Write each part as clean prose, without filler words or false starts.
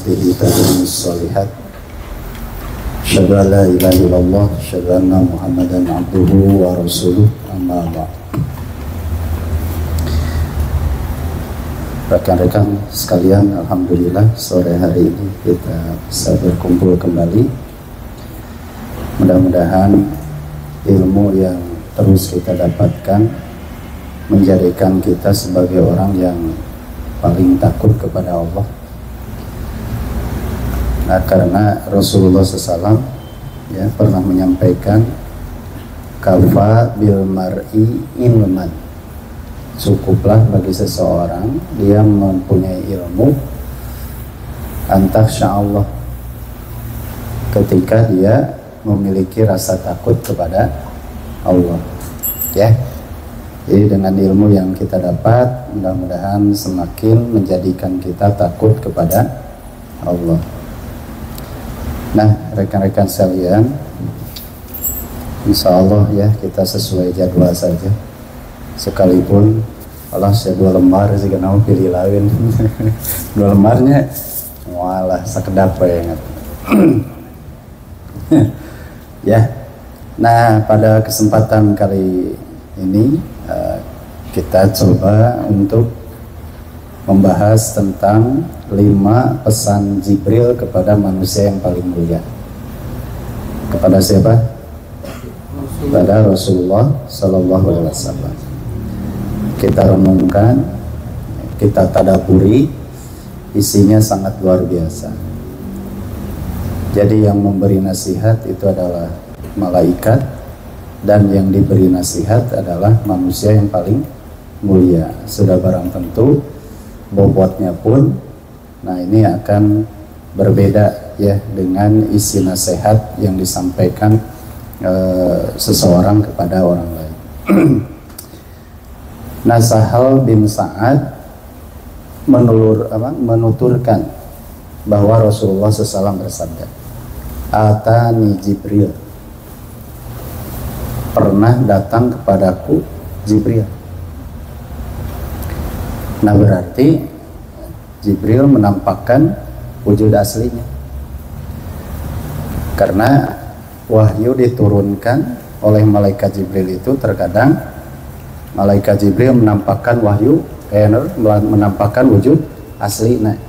وذريته تدوم الصالحات أشهد أن لا إله إلا الله أشهد أن محمدا عبده ورسوله أما بعد. Rekan-rekan sekalian, alhamdulillah sore hari ini kita bisa berkumpul kembali. Mudah-mudahan ilmu yang terus kita dapatkan menjadikan kita sebagai orang yang paling takut kepada Allah. Nah, karena Rasulullah SAW pernah menyampaikan kafa bil mar'i ilman, cukuplah bagi seseorang dia mempunyai ilmu antakhsya'allah, ketika dia memiliki rasa takut kepada Allah. Jadi dengan ilmu yang kita dapat, mudah-mudahan semakin menjadikan kita takut kepada Allah. Nah, rekan-rekan sekalian, insya Allah kita sesuai jadwal saja. Sekalipun Allah saya 2 lembar sih kenapa pilih lain 2 lembarnya walah sekedap banget. Nah, pada kesempatan kali ini kita coba untuk membahas tentang 5 pesan Jibril kepada manusia yang paling mulia. Kepada siapa? Kepada Rasulullah Sallallahu Alaihi Wasallam. Kita renungkan, kita tadaburi, isinya sangat luar biasa. Jadi yang memberi nasihat itu adalah malaikat, dan yang diberi nasihat adalah manusia yang paling mulia. Sudah barang tentu bobotnya pun, nah ini akan berbeda dengan isi nasihat yang disampaikan seseorang kepada orang lain. Nah, Sahal bin Sa'ad menuturkan bahwa Rasulullah SAW bersabda, Atani Jibril, pernah datang kepadaku Jibril. Nah, berarti Jibril menampakkan wujud aslinya, karena wahyu diturunkan oleh malaikat Jibril itu terkadang malaikat Jibril menampakkan wahyu, menampakkan wujud aslina.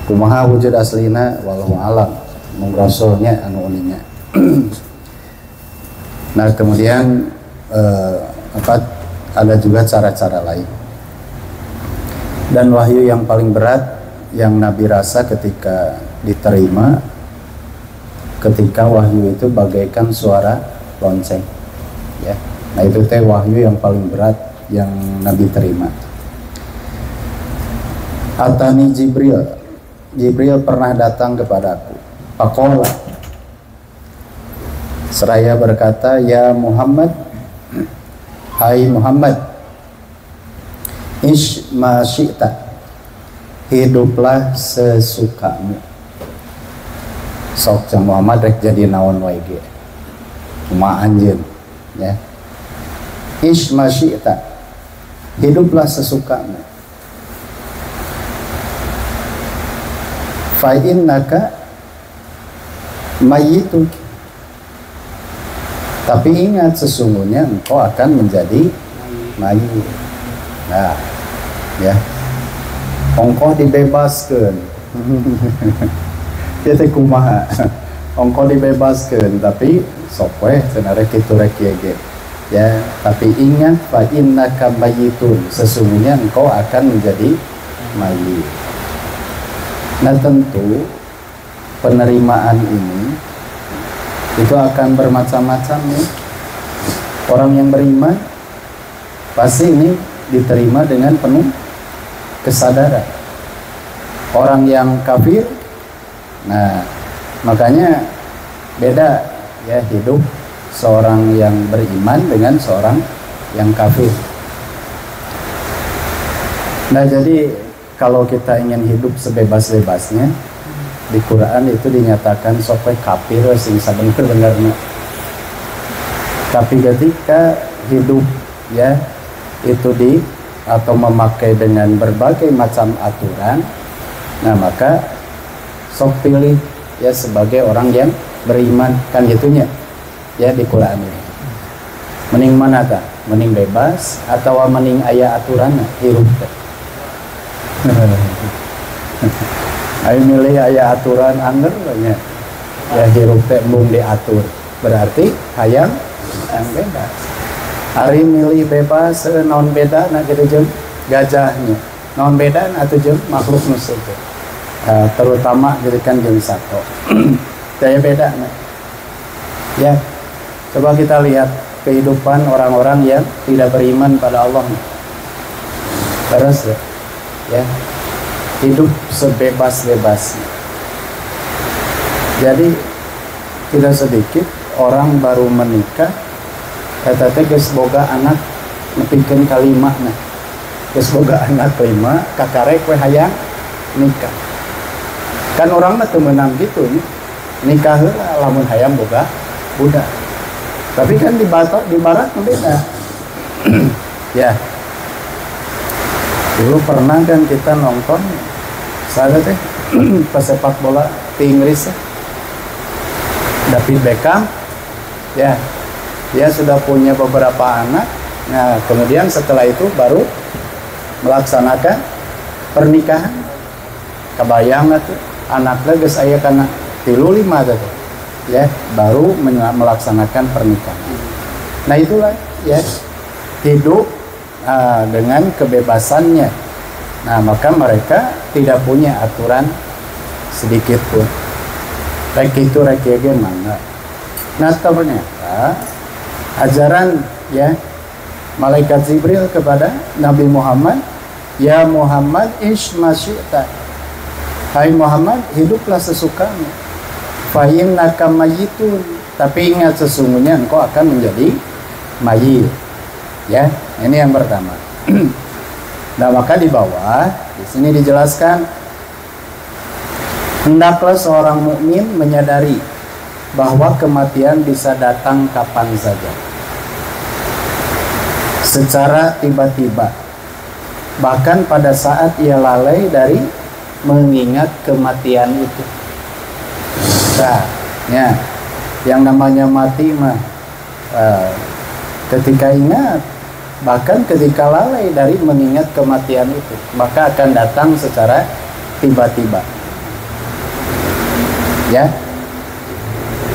Kumaha wujud aslina wallahu alam, mung rasulnya anu uninya. Nah, kemudian ada juga cara-cara lain. Dan wahyu yang paling berat yang Nabi rasa ketika diterima, ketika wahyu itu bagaikan suara lonceng. Nah, itu wahyu yang paling berat yang Nabi terima. Atani Jibril, Jibril pernah datang kepadaku. Faqala, seraya berkata, ya Muhammad, hai Muhammad, ish ma syi'ta, hiduplah sesukamu. Sok jang Muhammad rek jadi naon wae ge, kumaha anjeun ish ma syi'ta, hiduplah sesukamu. Fa innaka mayyitun, tapi ingat sesungguhnya engkau akan menjadi mayit. Nah, engkau dibebaskan. Dia teh kumaha? Engkau dibebaskan, tapi sok we cenah rek kitu rek ye. Tapi ingat, fa innaka mayyitun, sesungguhnya engkau akan menjadi mayit. Nah, tentu penerimaan ini itu akan bermacam-macam Orang yang beriman pasti ini diterima dengan penuh kesadaran. Orang yang kafir, nah makanya beda hidup seorang yang beriman dengan seorang yang kafir. Nah, jadi kalau kita ingin hidup sebebas-bebasnya, di Quran itu dinyatakan sokwe kafir sing sabener-benerna. Tapi ketika hidup itu atau memakai dengan berbagai macam aturan, Nah maka sok pilih ya sebagai orang yang beriman, kan gitunya ya di Quran ini. Mending mana ta? Mending bebas atau mending aya aturan hirup teh? Ayo milih aya aturan anger banyak. Ya hirup teh mung diatur. Berarti hayang yang bebas. Hari milih bebas non beda na gitu jeung gajahnya. Non beda atau jeung makhluk nusa teh. Terutama gitu kan jeung sato. Saya beda nah. Ya. Coba kita lihat kehidupan orang-orang yang tidak beriman pada Allah. Terus ya. Hidup sebebas-bebasnya. Jadi tidak sedikit orang baru menikah eta teh geus boga anak nepikeun ka 5 nah. Geus boga anak 5 kakarek we hayang nikah. Kan orang mah teu meunang kitu nya. Nikah heula lamun hayang boga budak. Tapi kan di barat beda. Ya. Dulu pernah kan kita nonton saya teh pesepak bola di Inggris ya. David Beckham ya, dia sudah punya beberapa anak. Nah kemudian setelah itu baru melaksanakan pernikahan. Kebayang tuh anaknya geus aya kana 35 tuh ya, baru melaksanakan pernikahan. Nah itulah ya hidup dengan kebebasannya. Nah maka mereka tidak punya aturan sedikit pun. Rek itu rek mana. Nah ternyata ajaran ya malaikat Jibril kepada Nabi Muhammad, ya Muhammad ish masyita. Hai Muhammad, hiduplah sesukamu. Fa innaka mayyitun. Tapi ingat sesungguhnya engkau akan menjadi mayit. Ya, ini yang pertama. Nah maka di bawah di sini dijelaskan, hendaklah seorang mukmin menyadari bahwa kematian bisa datang kapan saja, secara tiba-tiba, bahkan pada saat ia lalai dari mengingat kematian itu. Nah, ya, yang namanya mati mah ketika ingat, bahkan ketika lalai dari mengingat kematian itu, maka akan datang secara tiba-tiba. Ya.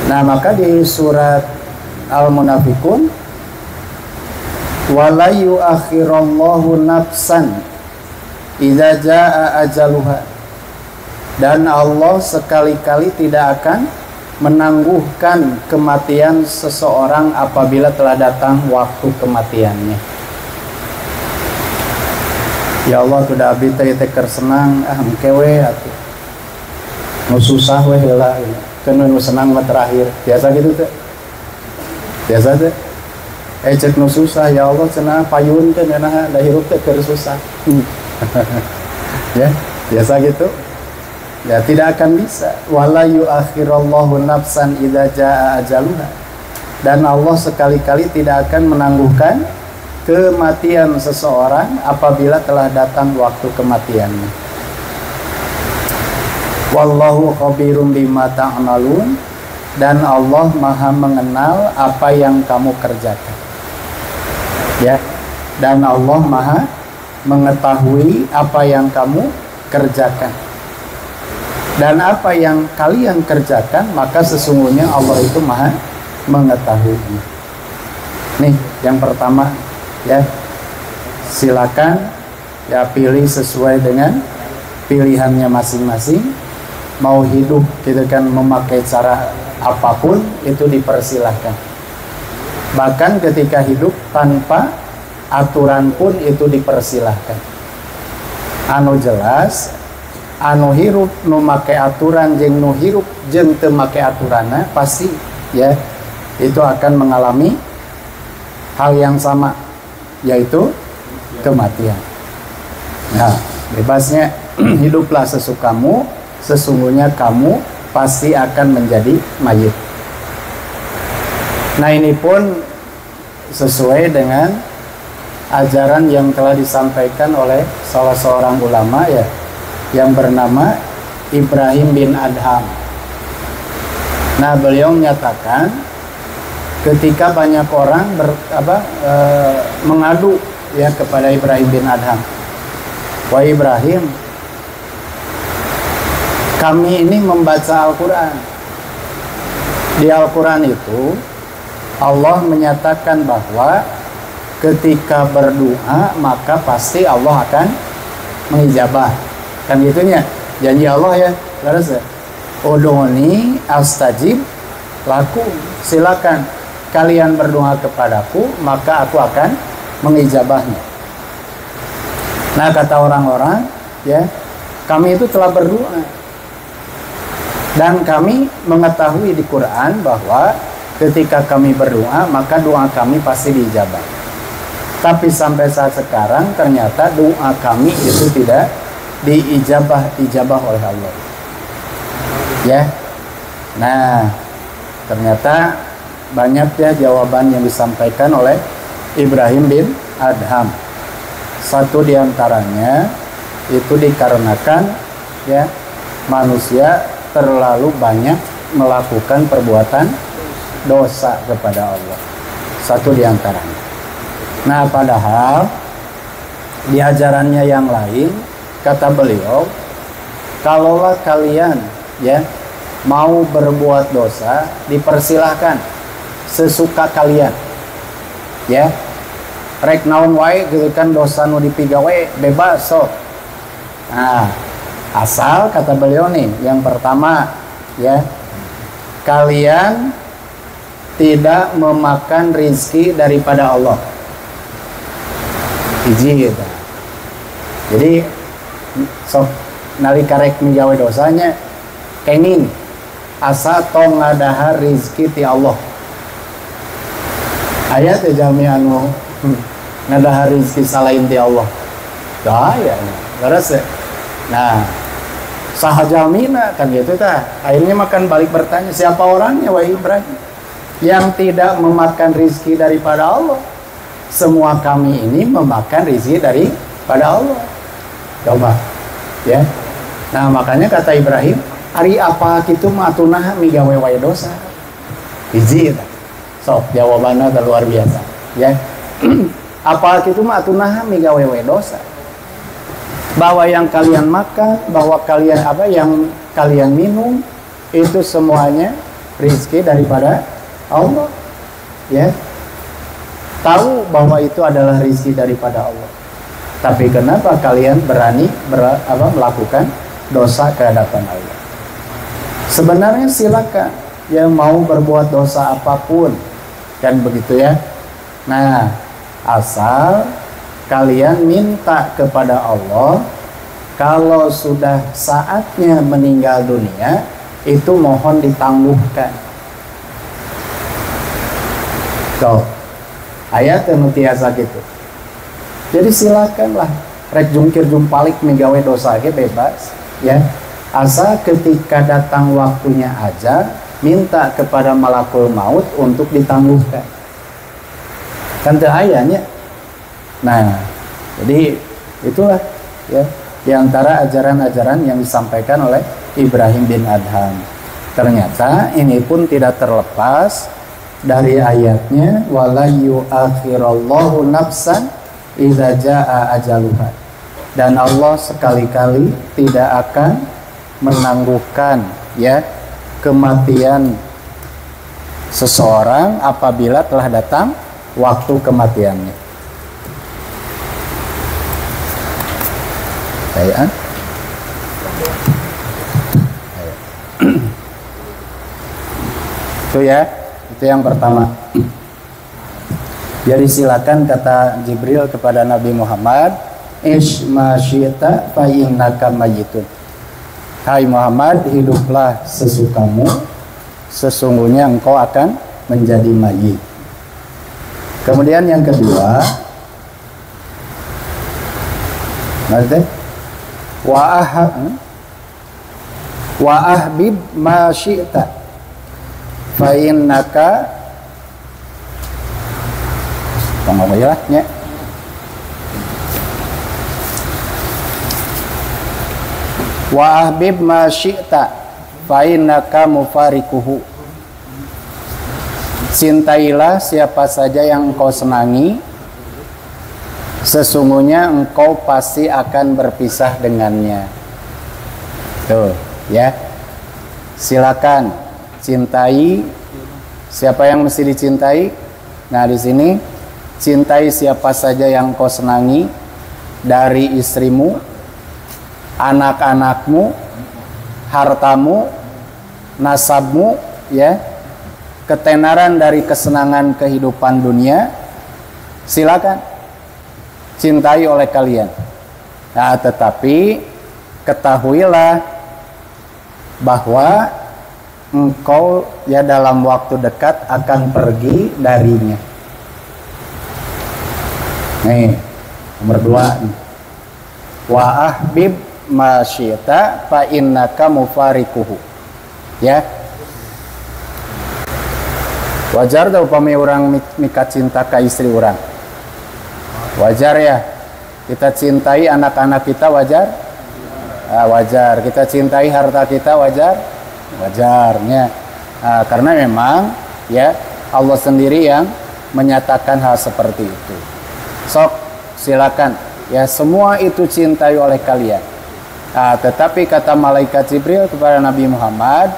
Nah, maka di surat Al-Munafiqun, wala yu'akhirallahu nafsan idza jaa ajaluha. Dan Allah sekali-kali tidak akan menangguhkan kematian seseorang apabila telah datang waktu kematiannya. Ya Allah, sudah abdi teh senang mengkewe atuh. Nu susah we heula, keun nu senang mah terakhir. Biasa gitu teh. Biasa teh. Cek nu susah, ya Allah cenah payun teh nah da hirup teh keur susah. Ya, biasa gitu. Ya tidak akan bisa. Wala yu'akhirallahu nafsan idza jaa ajaluha. Dan Allah sekali-kali tidak akan menangguhkan kematian seseorang apabila telah datang waktu kematiannya. Wallahu khabirum bima ta'malun. Dan Allah Maha mengenal apa yang kamu kerjakan. Ya. Dan Allah Maha mengetahui apa yang kamu kerjakan. Dan apa yang kalian kerjakan, maka sesungguhnya Allah itu Maha mengetahui. Nih, yang pertama ya, silakan ya pilih sesuai dengan pilihannya masing-masing. Mau hidup gitu kan memakai cara apapun itu dipersilahkan. Bahkan ketika hidup tanpa aturan pun itu dipersilahkan. Anu jelas, anu hirup nu make aturan jeung nu hirup jeung teu make aturanna pasti ya itu akan mengalami hal yang sama, yaitu kematian. Nah, bebasnya hiduplah sesukamu, sesungguhnya kamu pasti akan menjadi mayit. Nah, ini pun sesuai dengan ajaran yang telah disampaikan oleh salah seorang ulama ya, yang bernama Ibrahim bin Adham. Nah, beliau menyatakan ketika banyak orang mengadu ya kepada Ibrahim bin Adham, wahai Ibrahim, kami ini membaca Al-Quran. Di Al-Quran itu Allah menyatakan bahwa ketika berdoa maka pasti Allah akan mengijabah. Kan gitunya janji Allah ya. Terus udhuni astajib lakum, silakan kalian berdoa kepadaku maka aku akan mengijabahnya. Nah, kata orang-orang ya, kami itu telah berdoa dan kami mengetahui di Quran bahwa ketika kami berdoa maka doa kami pasti diijabah. Tapi sampai saat sekarang ternyata doa kami itu tidak diijabah oleh Allah. Ya. Nah, ternyata banyak ya jawaban yang disampaikan oleh Ibrahim bin Adham. Satu diantaranya itu dikarenakan ya manusia terlalu banyak melakukan perbuatan dosa kepada Allah. Satu diantaranya. Nah, padahal di ajarannya yang lain kata beliau, kalaulah kalian ya mau berbuat dosa dipersilahkan sesuka kalian ya, rek naon wae gitu kan, dosa nu dipigawe bebas sok. Nah, asal kata beliau nih yang pertama ya, kalian tidak memakan rizki daripada Allah. Iji gitu. Jadi sok nalika rek migawe dosanya kenging asa tong ngadahar rizki ti Allah. Aya teh jalmi anu ngadahar rizki salain ti Allah. Dah ya. Terus nah, saha jalmina kan gitu tah. Akhirnya makan balik bertanya, siapa orangnya wahai Ibrahim yang tidak memakan rizki daripada Allah? Semua kami ini memakan rizki daripada Allah. Coba ya. Nah, makanya kata Ibrahim, ari apa kitu mah atunah migawe wae dosa. Hiji eta. Sok jawabannya luar biasa ya. Apa kitu mah atunah migawe wae dosa. Bahwa yang kalian makan, bahwa kalian yang kalian minum itu semuanya rizki daripada Allah. Ya. Tahu bahwa itu adalah rizki daripada Allah. Tapi kenapa kalian berani melakukan dosa ke hadapan Allah? Sebenarnya silakan yang mau berbuat dosa apapun, kan begitu ya. Nah, asal kalian minta kepada Allah kalau sudah saatnya meninggal dunia itu mohon ditangguhkan. Tuh, ayat yang tiasa gitu. Jadi silakanlah rek jungkir jumpalik migawe dosa ge bebas ya. Asal ketika datang waktunya aja minta kepada malakul maut untuk ditangguhkan. Kan teu ayanya. Nah, jadi itulah ya di antara ajaran-ajaran yang disampaikan oleh Ibrahim bin Adham. Ternyata ini pun tidak terlepas dari ayatnya wala yu'akhirallahu nafsan idza jaa ajaluha. Dan Allah sekali-kali tidak akan menangguhkan ya kematian seseorang apabila telah datang waktu kematiannya. Kayak itu ya, itu yang pertama. Jadi silakan kata Jibril kepada Nabi Muhammad, ish ma syi'ta fa innaka mayyitun. Hai Muhammad, hiduplah sesukamu, sesungguhnya engkau akan menjadi mayit. Kemudian yang kedua, wa ahbib ma syi'ta fa innaka tunggu ya nya. Wa ahbib ma syi'ta fa innaka mufarikuhu. Cintailah siapa saja yang engkau senangi, sesungguhnya engkau pasti akan berpisah dengannya. Tuh, ya. Silakan cintai siapa yang mesti dicintai. Nah, di sini cintai siapa saja yang engkau senangi dari istrimu, anak-anakmu, hartamu, nasabmu, ya, ketenaran dari kesenangan kehidupan dunia. Silakan cintai oleh kalian. Nah, tetapi ketahuilah bahwa engkau ya dalam waktu dekat akan pergi darinya. Nih, nomor 2. Wa ahbib ma syi'ta fa innaka mufarikuhu. Ya. Wajar dah upami orang mikat cinta ke istri orang. Wajar ya. Kita cintai anak-anak kita, wajar? Wajar. Kita cintai harta kita, wajar? Wajarnya. Karena memang ya Allah sendiri yang menyatakan hal seperti itu. Sok silakan ya, semua itu cintai oleh kalian. Tetapi kata malaikat Jibril kepada Nabi Muhammad,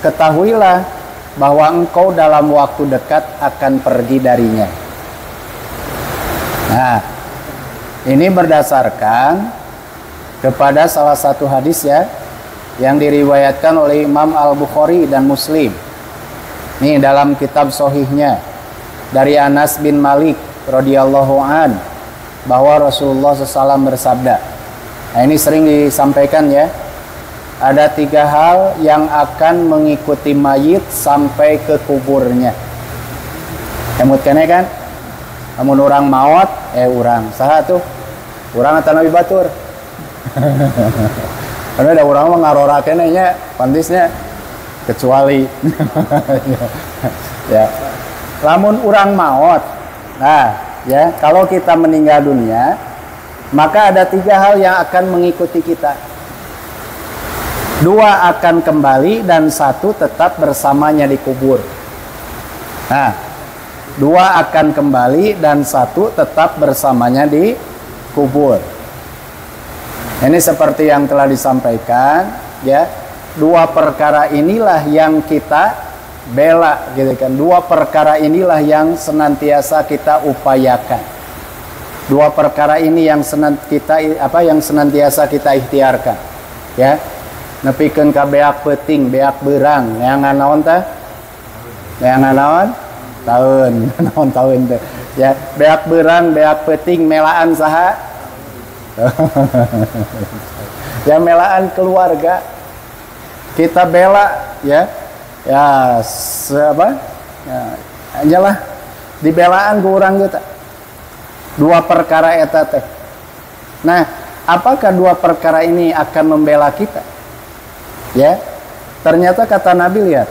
ketahuilah bahwa engkau dalam waktu dekat akan pergi darinya. Nah, ini berdasarkan kepada salah satu hadis ya yang diriwayatkan oleh Imam Al-Bukhari dan Muslim. Nih dalam kitab Sahihnya dari Anas bin Malik radhiyallahu an bahwa Rasulullah SAW bersabda. Nah, ini sering disampaikan ya. Ada 3 hal yang akan mengikuti mayit sampai ke kuburnya. Emut kene kan? Amun orang maut, orang saha tuh? Orang atau Nabi Batur. Karena ada orang mah ngarora kene nya, pantisnya kecuali ya. Lamun orang maut. Nah, ya, kalau kita meninggal dunia, maka ada 3 hal yang akan mengikuti kita. 2 akan kembali dan 1 tetap bersamanya di kubur. Nah, 2 akan kembali dan 1 tetap bersamanya di kubur. Ini seperti yang telah disampaikan, ya. 2 perkara inilah yang kita bela, gitu kan. 2 perkara inilah yang senantiasa kita upayakan. 2 perkara ini yang senantiasa kita ikhtiarkan, ya. Nepikeun ka beak peuting, beak beurang, yang naon teh? Yang naon? Taun, naon taun teh. Ya, beak beurang, beak peuting melaan saha? Ya, melaan keluarga. Kita bela, ya. Ya, Ya, anjalah dibelaan ku urang kita. 2 perkara eta teh. Nah, apakah 2 perkara ini akan membela kita? Ya, ternyata kata Nabi, lihat,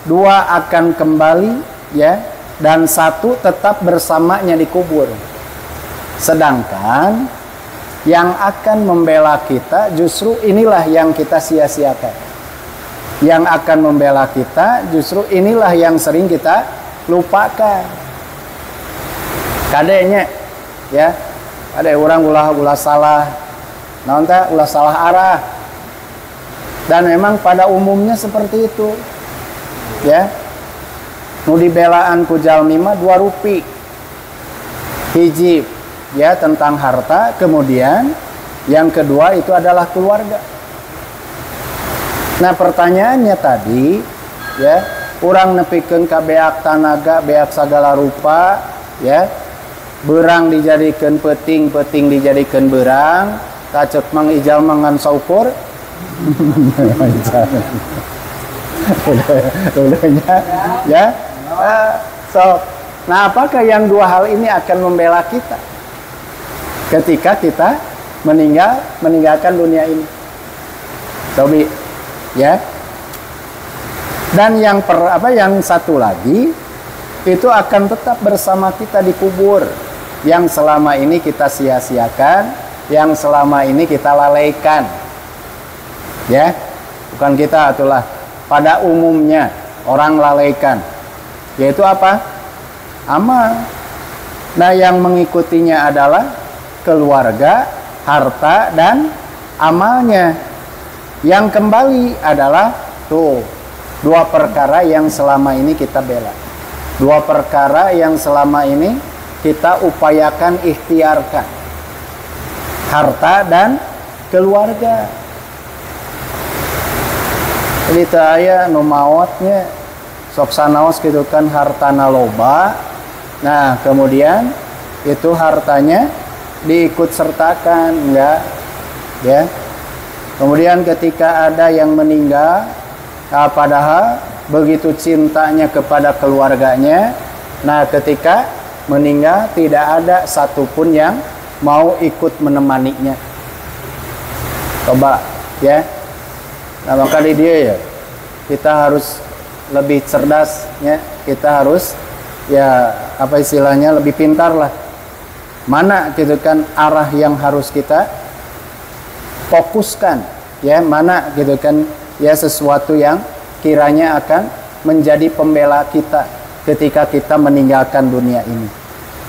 2 akan kembali, ya, dan 1 tetap bersamanya di kubur. Sedangkan yang akan membela kita justru inilah yang kita sia-siakan. Yang akan membela kita justru inilah yang sering kita lupakan. Kadenya, ya, ada orang ulah salah, naon teh ulah salah arah. Dan memang pada umumnya seperti itu, ya. Nu dibelaan ku jalmi mah 2 rupi. Hiji, ya, tentang harta, kemudian yang kedua itu adalah keluarga. Nah, pertanyaannya tadi, ya, urang nepikeun ka beak tanaga, beak sagala rupa, ya. Beurang dijadikeun peuting, peuting dijadikeun beurang, kacek mang ijal mangan saukur. Dulunya, ya. Nah, apakah yang 2 hal ini akan membela kita ketika kita meninggalkan dunia ini? Sobi, ya. Dan yang satu lagi itu akan tetap bersama kita di kubur, yang selama ini kita sia-siakan, yang selama ini kita lalaikan. Ya, bukan kita, itulah pada umumnya orang lalaikan, yaitu apa? Amal. Nah, yang mengikutinya adalah keluarga, harta, dan amalnya. Yang kembali adalah tuh dua perkara yang selama ini kita bela, dua perkara yang selama ini kita upayakan ikhtiarkan, harta dan keluarga. Jadi saya nu maotnya sok sanaos gitu kan, hartana loba. Nah, kemudian itu hartanya diikut sertakan, enggak ya. Kemudian ketika ada yang meninggal, padahal begitu cintanya kepada keluarganya, nah ketika meninggal tidak ada satupun yang mau ikut menemaninya. Coba ya. Nah, maka di dia ya kita harus lebih cerdas ya, kita harus ya apa istilahnya lebih pintar lah. Mana gitu kan arah yang harus kita fokuskan ya, mana gitu kan ya sesuatu yang kiranya akan menjadi pembela kita ketika kita meninggalkan dunia ini.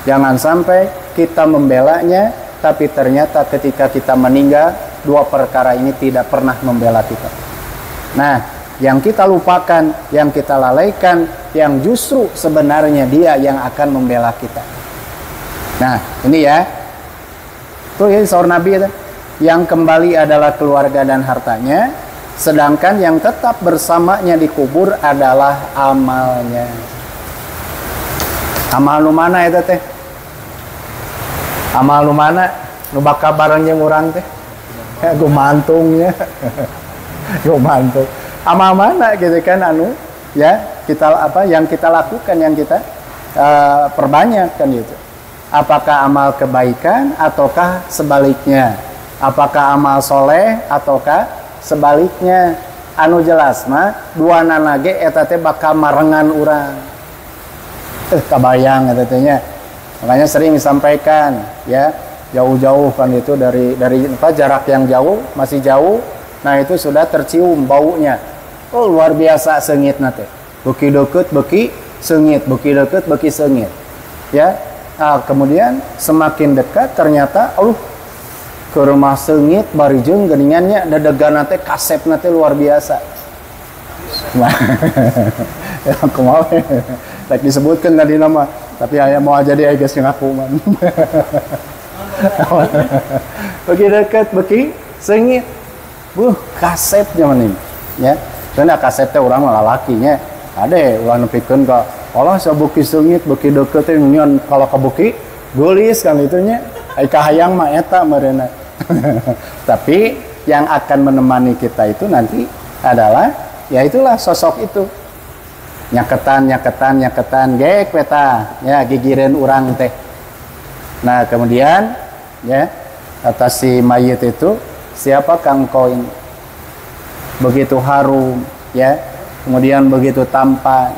Jangan sampai kita membelanya tapi ternyata ketika kita meninggal dua perkara ini tidak pernah membela kita. Nah, yang kita lupakan, yang kita lalaikan, yang justru sebenarnya dia yang akan membela kita. Nah, ini ya. Tuh ya sahur Nabi itu. Yang kembali adalah keluarga dan hartanya, sedangkan yang tetap bersamanya di kubur adalah amalnya. Amal nu mana itu teh? Amal nu mana? Nu bakal bareng jeung urang teh? Gue mantungnya. Gue mantung. Amal mana gitu kan anu ya kita apa yang kita lakukan, yang kita perbanyak kan gitu. Apakah amal kebaikan ataukah sebaliknya? Apakah amal soleh ataukah sebaliknya? Anu jelas mah dua nanage eta teh bakal marengan urang. Kabayang eta teh nya. Makanya sering disampaikan ya, jauh-jauh kan itu dari apa jarak yang jauh, masih jauh. Nah, itu sudah tercium baunya. Oh, luar biasa sengit nate. Beki deket, beki sengit, beki deket, beki sengit. Ya. Nah, kemudian semakin dekat ternyata ke rumah sengit barijeng geningannya dadegan nate kasep nate luar biasa. Nah, ya aku mau tak disebutkan tadi nama, tapi ayah mau aja dia guys yang aku man. Beki deket, beki sengit. Kasep zaman ini ya. Soalnya kasep teh urang mah lalakinya. Ade ulah nepikeun ka Allah sabuki seungit beuki deukeut teh nyian kalau ka beuki geulis kan itunya. Ai kahayang mah eta meureunna. Tapi yang akan menemani kita itu nanti adalah ya itulah sosok itu. Nyaketan gek peta ya gigireun urang teh. Nah, kemudian ya atas si mayit itu siapa Kang Koin, begitu harum ya, kemudian begitu tampan,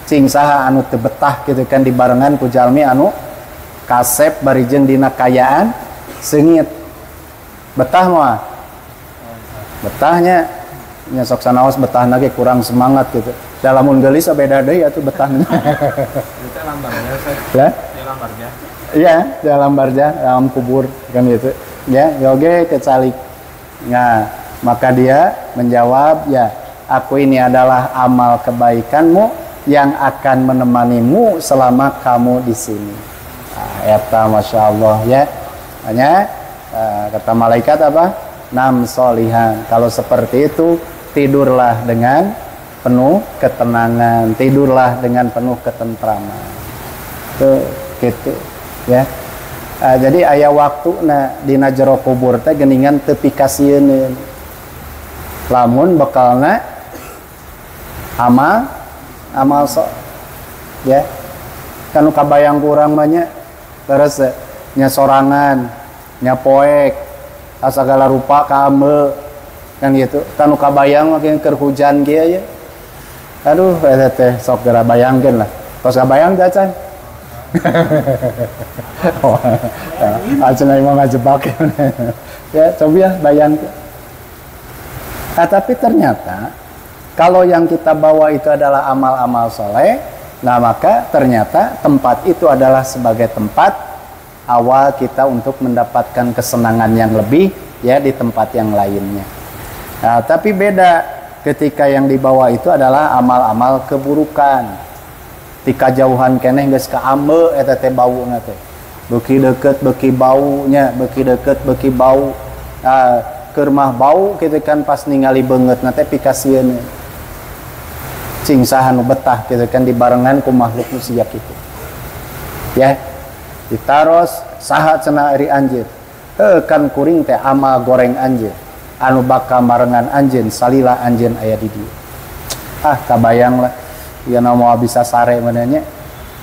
cing saha anu teu betah gitu kan dibarengan ku jalmi anu kasep barijeng dina kayaan seungit. Betah mah betahnya nya sok sanaos betahna ge kurang semangat gitu. Dalamun geulis beda deui atuh betahna. Itu lambarnya ya? Dalam barja. Iya, dalam barja, dalam kubur kan gitu. Ya, yoge kecalik. Nah, maka dia menjawab, ya, aku ini adalah amal kebaikanmu yang akan menemanimu selama kamu di sini. Nah, eta masya Allah ya. Hanya kata malaikat apa? Nam solihan. Kalau seperti itu, tidurlah dengan penuh ketenangan, tidurlah dengan penuh ketentraman. Tuh, gitu, ya. Jadi aya waktu dina jero kubur teh geningan teu pikasieun. Lamun bekalna amal sok ya. Kanu kabayang kurang banyak terus nya sorangan, nya poek, asagala rupa kameu kan gitu. Kanu kabayang makin keur hujan ge ya. Aduh eta teh sok geura bayangkeun lah. Tos kabayang teh can. Acan mah ngajebak ya, coba ya bayang Nah, tapi ternyata kalau yang kita bawa itu adalah amal-amal soleh, nah maka ternyata tempat itu adalah sebagai tempat awal kita untuk mendapatkan kesenangan yang lebih ya di tempat yang lainnya. Nah, tapi beda ketika yang dibawa itu adalah amal-amal keburukan. Tika jauhan keneh geus ka ambe eta teh bauna teh. Beuki deket beuki baunya, beuki deket beuki bau. Keur mah bau kitu kan pas ningali beungeutna teh pikasieun. Cing saha nu betah kitu kan dibarengan ku makhluk nu sia kitu. Ya. Ditaros saha cenah ari anjeun. Heuh kan kuring teh amal goreng anjeun. Anu bakal marengan anjeun salila anjeun aya di dieu. Kabayang lah. Ya mau bisa sare mananya.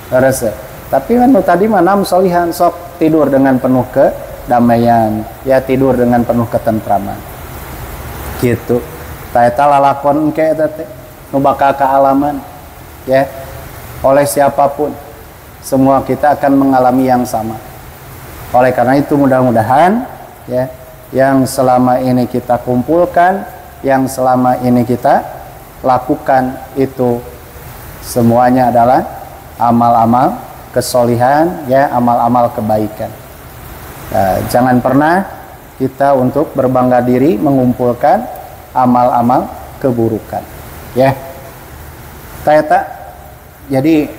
Terus tapi kan tadi mah nam solihan sok tidur dengan penuh kedamaian, ya tidur dengan penuh ketentraman. Gitu. Ta eta lalakon engke eta teh nu bakal kaalaman ya oleh siapapun. Semua kita akan mengalami yang sama. Oleh karena itu mudah-mudahan ya yang selama ini kita kumpulkan, yang selama ini kita lakukan itu semuanya adalah amal-amal kesolihan ya, amal-amal kebaikan. Jangan pernah kita untuk berbangga diri mengumpulkan amal-amal keburukan ya. Tayata jadi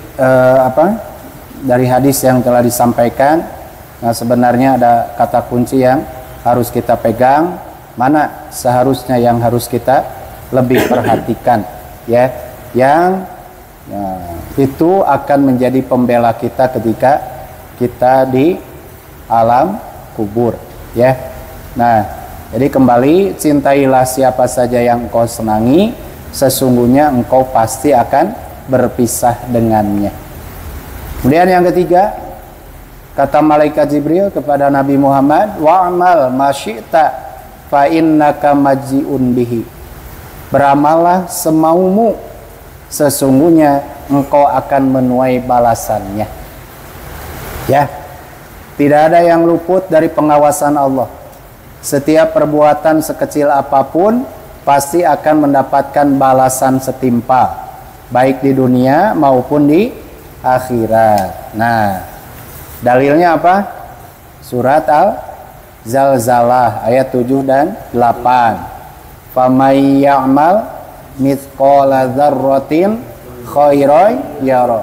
dari hadis yang telah disampaikan, nah sebenarnya ada kata kunci yang harus kita pegang, mana seharusnya yang harus kita lebih perhatikan ya, yang itu akan menjadi pembela kita ketika kita di alam kubur ya. Nah, jadi kembali cintailah siapa saja yang engkau senangi, sesungguhnya engkau pasti akan berpisah dengannya. Kemudian yang ketiga, kata malaikat Jibril kepada Nabi Muhammad, wa'amal masyita fa innaka majzi'un bihi. Beramallah semaumu, sesungguhnya engkau akan menuai balasannya. Ya, tidak ada yang luput dari pengawasan Allah. Setiap perbuatan sekecil apapun pasti akan mendapatkan balasan setimpal, baik di dunia maupun di akhirat. Nah, dalilnya apa? Surat Al-Zalzalah ayat 7 dan 8. Famay ya'mal mithqala dzarratin khairan yara.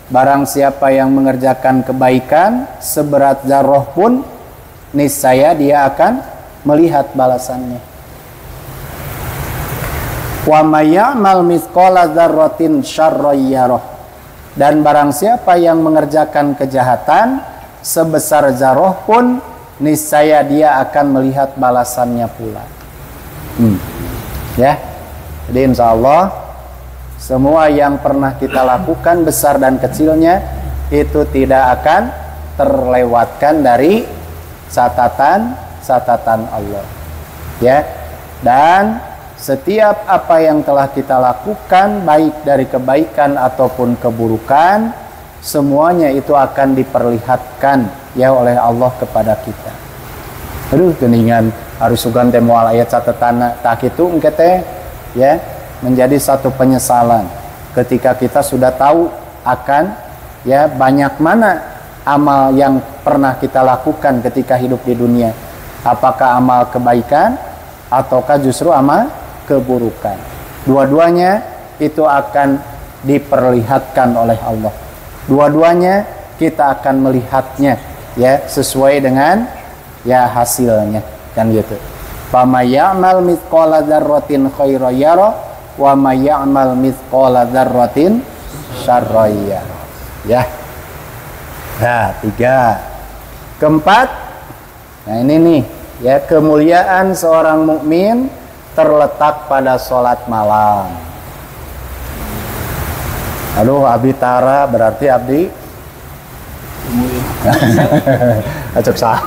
Barang siapa yang mengerjakan kebaikan seberat zarah pun, niscaya dia akan melihat balasannya. Wa may ya'mal mithqala dzarratin syarran yara. Dan barang siapa yang mengerjakan kejahatan sebesar zarah pun, niscaya dia akan melihat balasannya pula. Ya. Jadi insya Allah semua yang pernah kita lakukan besar dan kecilnya itu tidak akan terlewatkan dari catatan Allah. Ya. Dan setiap apa yang telah kita lakukan baik dari kebaikan ataupun keburukan, semuanya itu akan diperlihatkan ya oleh Allah kepada kita. Aduh geningan harus sugan teh moal aya catetana tak kitu engke teh ya, menjadi satu penyesalan ketika kita sudah tahu akan ya banyak mana amal yang pernah kita lakukan ketika hidup di dunia, apakah amal kebaikan ataukah justru amal keburukan. Dua-duanya itu akan diperlihatkan oleh Allah. Dua-duanya kita akan melihatnya ya sesuai dengan ya hasilnya kan gitu. Fama ya'mal mithqala dzarratin khairan yara wa may ya'mal mithqala dzarratin syarran yara. Ya. Nah, 3. Keempat, nah ini nih ya, kemuliaan seorang mukmin terletak pada sholat malam. Aduh, abdi tara berarti abdi acap salah.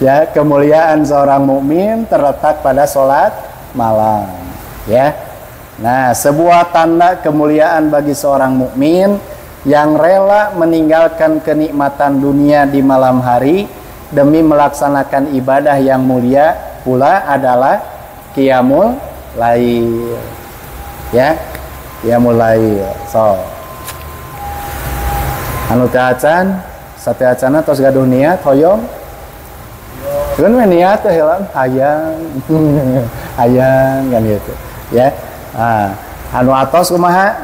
Ya, kemuliaan seorang mukmin terletak pada sholat malam. Ya. Nah, sebuah tanda kemuliaan bagi seorang mukmin yang rela meninggalkan kenikmatan dunia di malam hari demi melaksanakan ibadah yang mulia pula adalah qiyamul lail. Ya, qiyamul lail. So anu teh acan sate acana tos gaduh niat hoyong kan niat teh hayang hayang kan gitu ya. Anu atos kumaha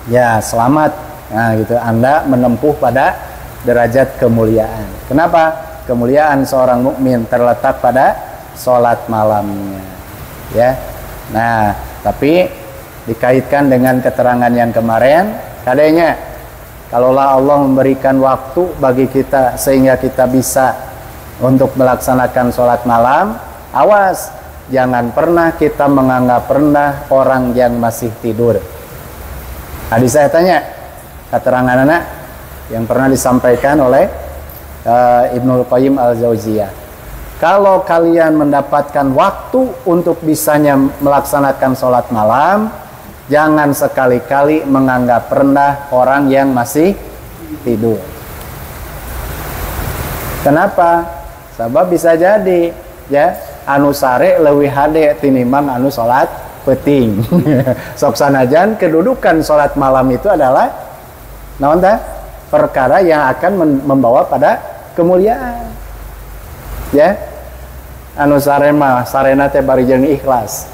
ya selamat. Nah gitu, Anda menempuh pada derajat kemuliaan. Kenapa? Kemuliaan seorang mukmin terletak pada sholat malamnya ya. Nah tapi dikaitkan dengan keterangan yang kemarin kadenya, kalaulah Allah memberikan waktu bagi kita sehingga kita bisa untuk melaksanakan sholat malam, awas jangan pernah kita menganggap rendah orang yang masih tidur. Tadi saya tanya keterangan anak yang pernah disampaikan oleh Ibnul Qayyim Al-Jauziyah, kalau kalian mendapatkan waktu untuk bisanya melaksanakan sholat malam, jangan sekali-kali menganggap rendah orang yang masih tidur. Kenapa? Sebab bisa jadi ya anu sare leuwih hade tinimbang anu salat peuting. Sok sanajan kedudukan salat malam itu adalah naon tah? Perkara yang akan membawa pada kemuliaan. Ya. Anu sare mah sarena teh bari jeung ikhlas.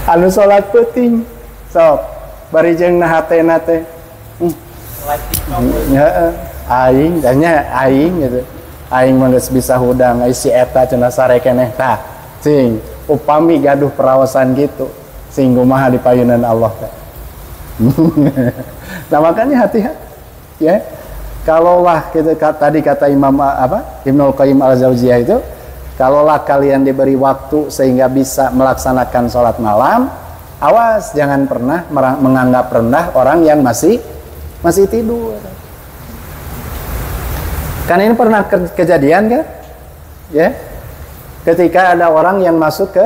Anu salat peuting sok bari jeung nahatena teh aing danya aing gitu aing mah geus bisa hudang si eta cenah sare keneh tah sing upami gaduh perawasan gitu sing kumaha di payunan Allah teh. Nah makanya hati-hati ya, kalaulah kita tadi kata Imam Ibnul Qayyim Al-Jauziyah itu, kalaulah kalian diberi waktu sehingga bisa melaksanakan sholat malam, awas jangan pernah menganggap rendah orang yang masih tidur. Kan ini pernah kejadian kan? Ya. Ketika ada orang yang masuk ke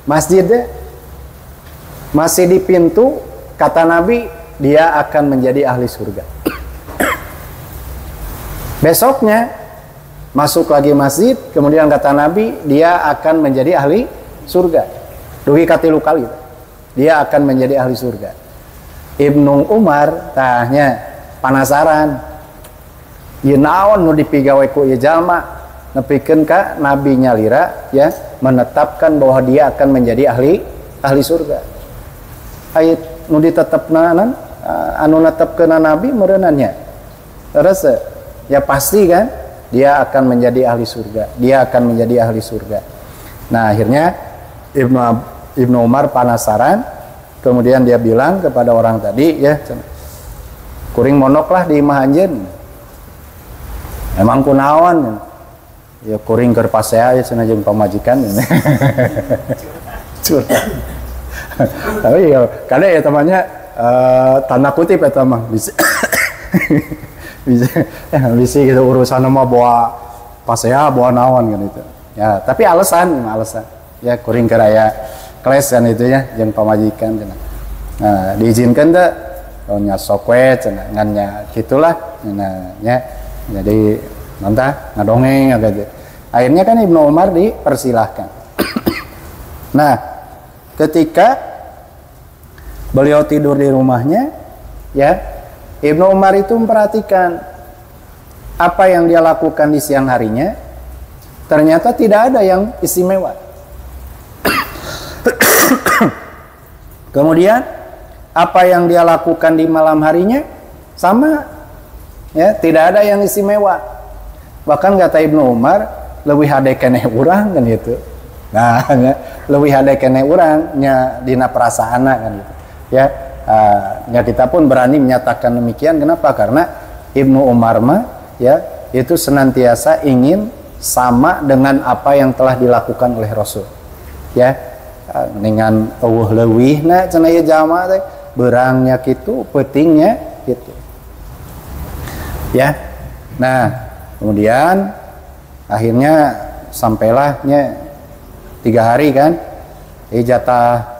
masjid masih di pintu, kata Nabi dia akan menjadi ahli surga. Besoknya masuk lagi masjid, kemudian kata Nabi dia akan menjadi ahli surga. Dugi katilu kali dia akan menjadi ahli surga. Ibnu Umar tanya penasaran, ieu naon nu dipigawe ku ieu jalma nepikeun ka Nabi nyalira ya menetapkan bahwa dia akan menjadi ahli surga. Aya nu ditetepna anu netepkeun Nabi meureunannya. Terus ya pasti kan dia akan menjadi ahli surga. Dia akan menjadi ahli surga. Nah, akhirnya Ibnu Umar penasaran, kemudian dia bilang kepada orang tadi ya, kuring monoklah di imah anjeun. Emang kunaon? Ya kuring keur pasea ya cenah jeung pamajikan. Curhat. Tapi ya kada ya temannya tanda kutip eta mah bisa bisa gitu urusan mah bawa pasea bawa naon kan itu. Ya, tapi alasan ya kuring keur aya keles kan itu ya jeung pamajikan cenah. Nah, diizinkan teh nya sok we cenah ngannya gitulah. Nah, ya. Jadi nantah ngadongeng agak. Akhirnya kan Ibnu Umar dipersilahkan. Nah, ketika beliau tidur di rumahnya, ya, Ibnu Umar itu memperhatikan apa yang dia lakukan di siang harinya. Ternyata tidak ada yang istimewa. Kemudian apa yang dia lakukan di malam harinya sama, ya, tidak ada yang istimewa. Bahkan kata Ibnu Umar, leuwih hade keneh urang kan gitu. Nah, leuwih hade keneh urang nya dina perasaanna kan gitu. Ya, ya kita pun berani menyatakan demikian. Kenapa? Karena Ibnu Umar mah ya itu senantiasa ingin sama dengan apa yang telah dilakukan oleh Rasul. Ya, dengan eueuh leuwihna cenah ieu jalma teh beurangnya kitu, peutingnya gitu. Ya. Nah, kemudian akhirnya sampailahnya 3 hari kan. Jatah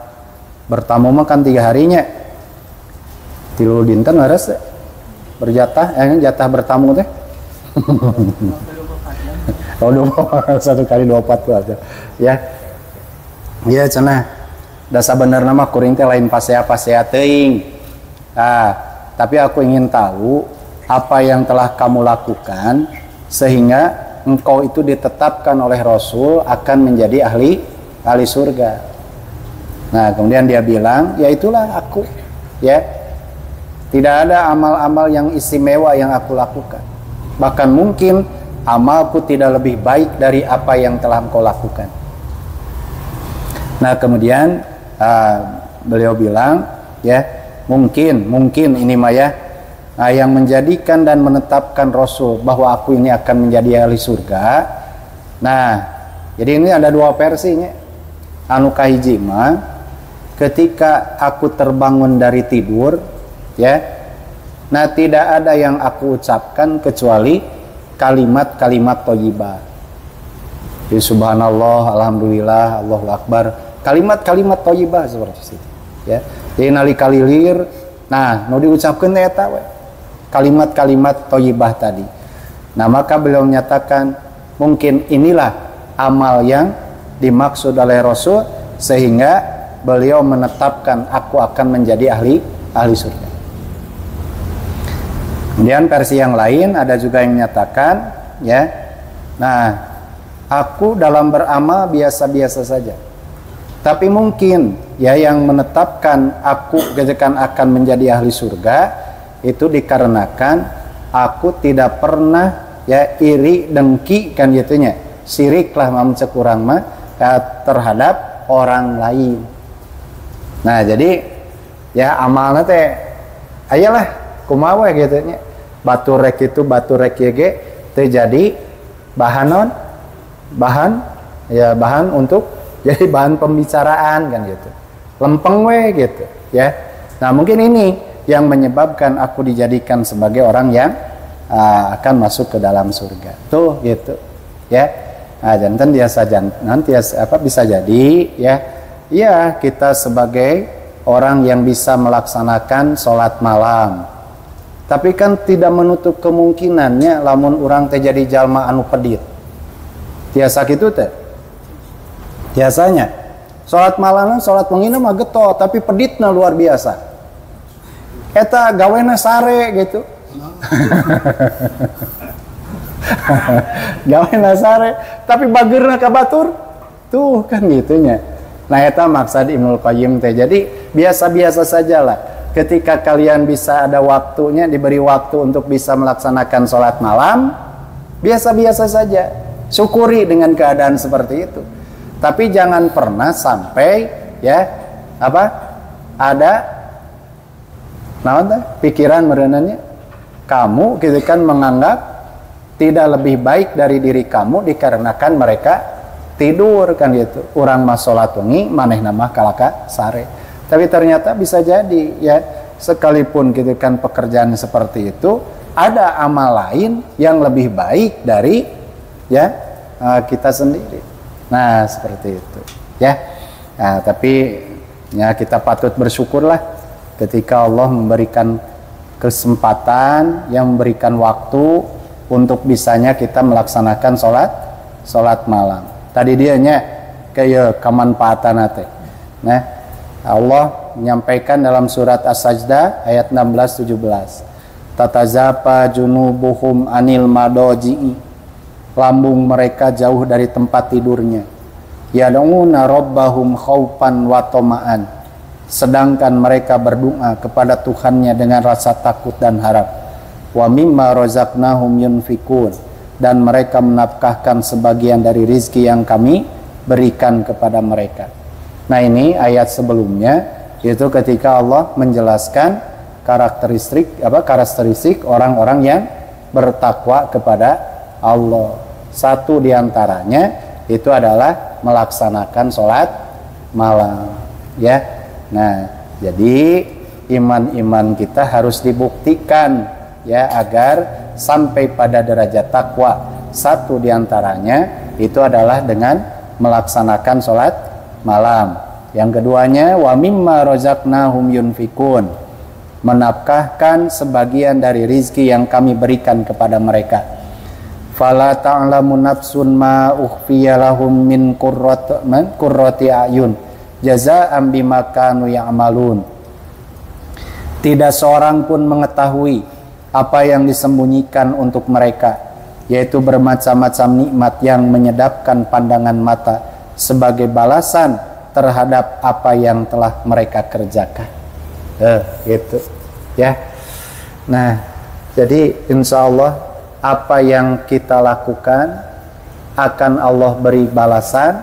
bertamu mah kan 3 harinya. 3 dinten laras berjatah jatah bertamu teh. Oh, 1 kali 24 ya. Ya cenah. Da sabenerna mah kuring teh lain pasea-pasea teuing. Tapi aku ingin tahu apa yang telah kamu lakukan sehingga engkau itu ditetapkan oleh Rasul akan menjadi ahli surga. Nah, kemudian dia bilang, ya itulah aku, ya. Tidak ada amal-amal yang istimewa yang aku lakukan. Bahkan mungkin amalku tidak lebih baik dari apa yang telah engkau lakukan. Nah, kemudian beliau bilang, ya, mungkin ini mah ya, yang menjadikan dan menetapkan Rasul bahwa aku ini akan menjadi ahli surga. Nah, jadi ini ada 2 versinya. Anu kahiji mah ketika aku terbangun dari tidur, ya. Nah, tidak ada yang aku ucapkan kecuali kalimat-kalimat thayyibah. Subhanallah, alhamdulillah, Allahu akbar. Kalimat-kalimat thayyibah seperti itu, ya. Jadi nalika lilir, nah nu diucapkeun teh eta we. Kalimat-kalimat thayyibah tadi. Nah, maka beliau menyatakan mungkin inilah amal yang dimaksud oleh Rasul sehingga beliau menetapkan aku akan menjadi ahli surga. Kemudian versi yang lain ada juga yang menyatakan, ya, nah aku dalam beramal biasa-biasa saja. Tapi mungkin ya yang menetapkan aku akan menjadi ahli surga itu dikarenakan aku tidak pernah ya iri dengki kan gitunya, sirik lah mamcek urang mah terhadap orang lain. Nah, jadi ya amalna teh ayalah kumaha gitu nya. Batur rek itu batur rek ge teh jadi bahan untuk jadi bahan pembicaraan kan gitu. Lempeng we gitu, ya. Nah, mungkin ini yang menyebabkan aku dijadikan sebagai orang yang akan masuk ke dalam surga. Tuh gitu, ya. Nah, jantan nanti bisa jadi ya. Ya, kita sebagai orang yang bisa melaksanakan sholat malam. Tapi kan tidak menutup kemungkinannya lamun orang teh jadi jalma anu pedit. Tiasa kitu teh. Biasanya sholat malam, sholat wengi mah getol, tapi peditna luar biasa. Eta gawena sare gitu. Gawena sare, tapi bageurna ka batur. Tuh kan gitunya. Nah, eta maksud Ibnu Qayyim teh. Jadi biasa-biasa sajalah. Ketika kalian bisa ada waktunya, diberi waktu untuk bisa melaksanakan sholat malam, biasa-biasa saja. Syukuri dengan keadaan seperti itu. Tapi jangan pernah sampai ya ada pikiran merenannya kamu gitu kan menganggap tidak lebih baik dari diri kamu dikarenakan mereka tidur kan gitu. Urang mah salat wengi manehna mah kalaka sare. Tapi ternyata bisa jadi ya sekalipun gitu kan pekerjaan seperti itu ada amal lain yang lebih baik dari ya kita sendiri. Nah, seperti itu ya. Nah, tapi ya kita patut bersyukurlah ketika Allah memberikan kesempatan, yang memberikan waktu untuk bisanya kita melaksanakan sholat malam. Tadi dianya kayak kemanfaatan teh. Nah, Allah menyampaikan dalam surat As-Sajdah ayat 16-17. Tatazapa junubuhum anil madoji'i. Lambung mereka jauh dari tempat tidurnya. Yad'una rabbahum khaufan wa tama'an. Sedangkan mereka berdoa kepada Tuhannya dengan rasa takut dan harap. Wa mimma razaqnahum yunfikun. Dan mereka menafkahkan sebagian dari rizki yang kami berikan kepada mereka. Nah, ini ayat sebelumnya itu ketika Allah menjelaskan karakteristik orang-orang yang bertakwa kepada Allah. Satu diantaranya itu adalah melaksanakan sholat malam, ya. Nah, jadi iman kita harus dibuktikan, ya, agar sampai pada derajat takwa. Satu diantaranya itu adalah dengan melaksanakan sholat malam. Yang keduanya wa mimma razaqnahum yunfikun, menafkahkan sebagian dari rizki yang kami berikan kepada mereka. Fala ta'lamu nafsun ma ukhfiya lahum min qurrati a'yun jazaa'an bima kanu ya'malun. Tidak seorang pun mengetahui apa yang disembunyikan untuk mereka, yaitu bermacam-macam nikmat yang menyedapkan pandangan mata sebagai balasan terhadap apa yang telah mereka kerjakan. Gitu ya. Nah, jadi insya Allah apa yang kita lakukan akan Allah beri balasan,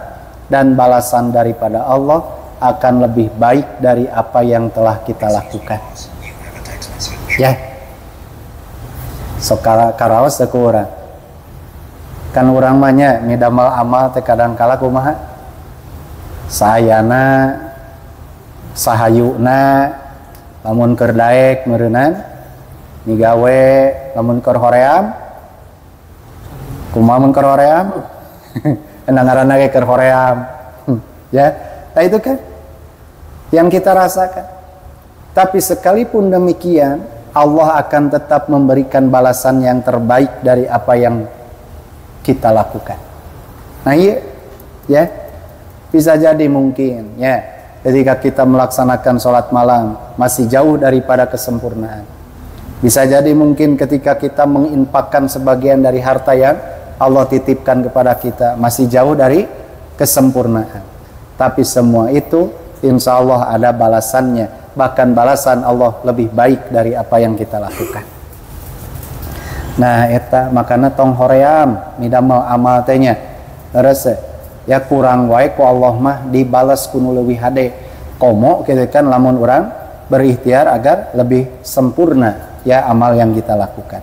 dan balasan daripada Allah akan lebih baik dari apa yang telah kita lakukan. Ya. So karaos teh kurang. Kan urang mah nya midamal amal teh kadang-kala kumaha? Sayana sahayuna lamun keur daek meureunnan migawe lamun keur hoream kumaha mun keur hoream ngaranna ge keur hoream ya. Nah itu kan yang kita rasakan. Tapi sekalipun demikian Allah akan tetap memberikan balasan yang terbaik dari apa yang kita lakukan. Nah iya ya, bisa jadi mungkin ya ketika kita melaksanakan sholat malam masih jauh daripada kesempurnaan. Bisa jadi mungkin ketika kita menginfakkan sebagian dari harta yang Allah titipkan kepada kita masih jauh dari kesempurnaan. Tapi semua itu insya Allah ada balasannya. Bahkan balasan Allah lebih baik dari apa yang kita lakukan. Nah eta makana tong hoream midamel amal teh nya rese ya kurang wae ku Allah mah dibalas kuno leuwih hade komo kitu kan lamun urang berikhtiar agar lebih sempurna ya amal yang kita lakukan.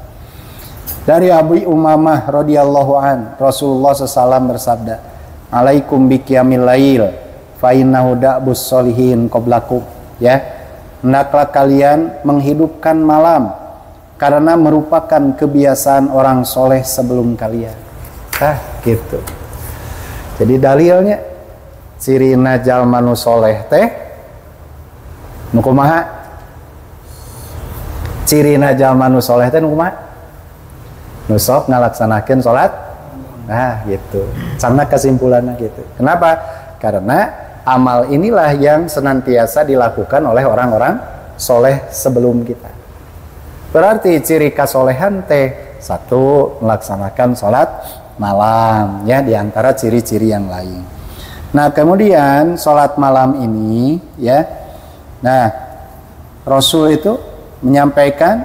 Dari Abu Umamah radhiyallahu an Rasulullah SAW bersabda, alaikum biqiyamil lail fa innahu da'bus solihin qablakum. Ya, hendaklah kalian menghidupkan malam karena merupakan kebiasaan orang soleh sebelum kalian. Gitu. Jadi dalilnya cirina jalma nu soleh teh nu kumaha? Cirina jalma nu soleh teh nu kumaha? Nu sok ngalaksanakeun salat. Nah, gitu. Sama kesimpulannya gitu. Kenapa? Karena amal inilah yang senantiasa dilakukan oleh orang-orang soleh sebelum kita. Berarti ciri kasolehan teh satu melaksanakan sholat malam ya, diantara ciri-ciri yang lain. Nah kemudian sholat malam ini ya, nah Rasul itu menyampaikan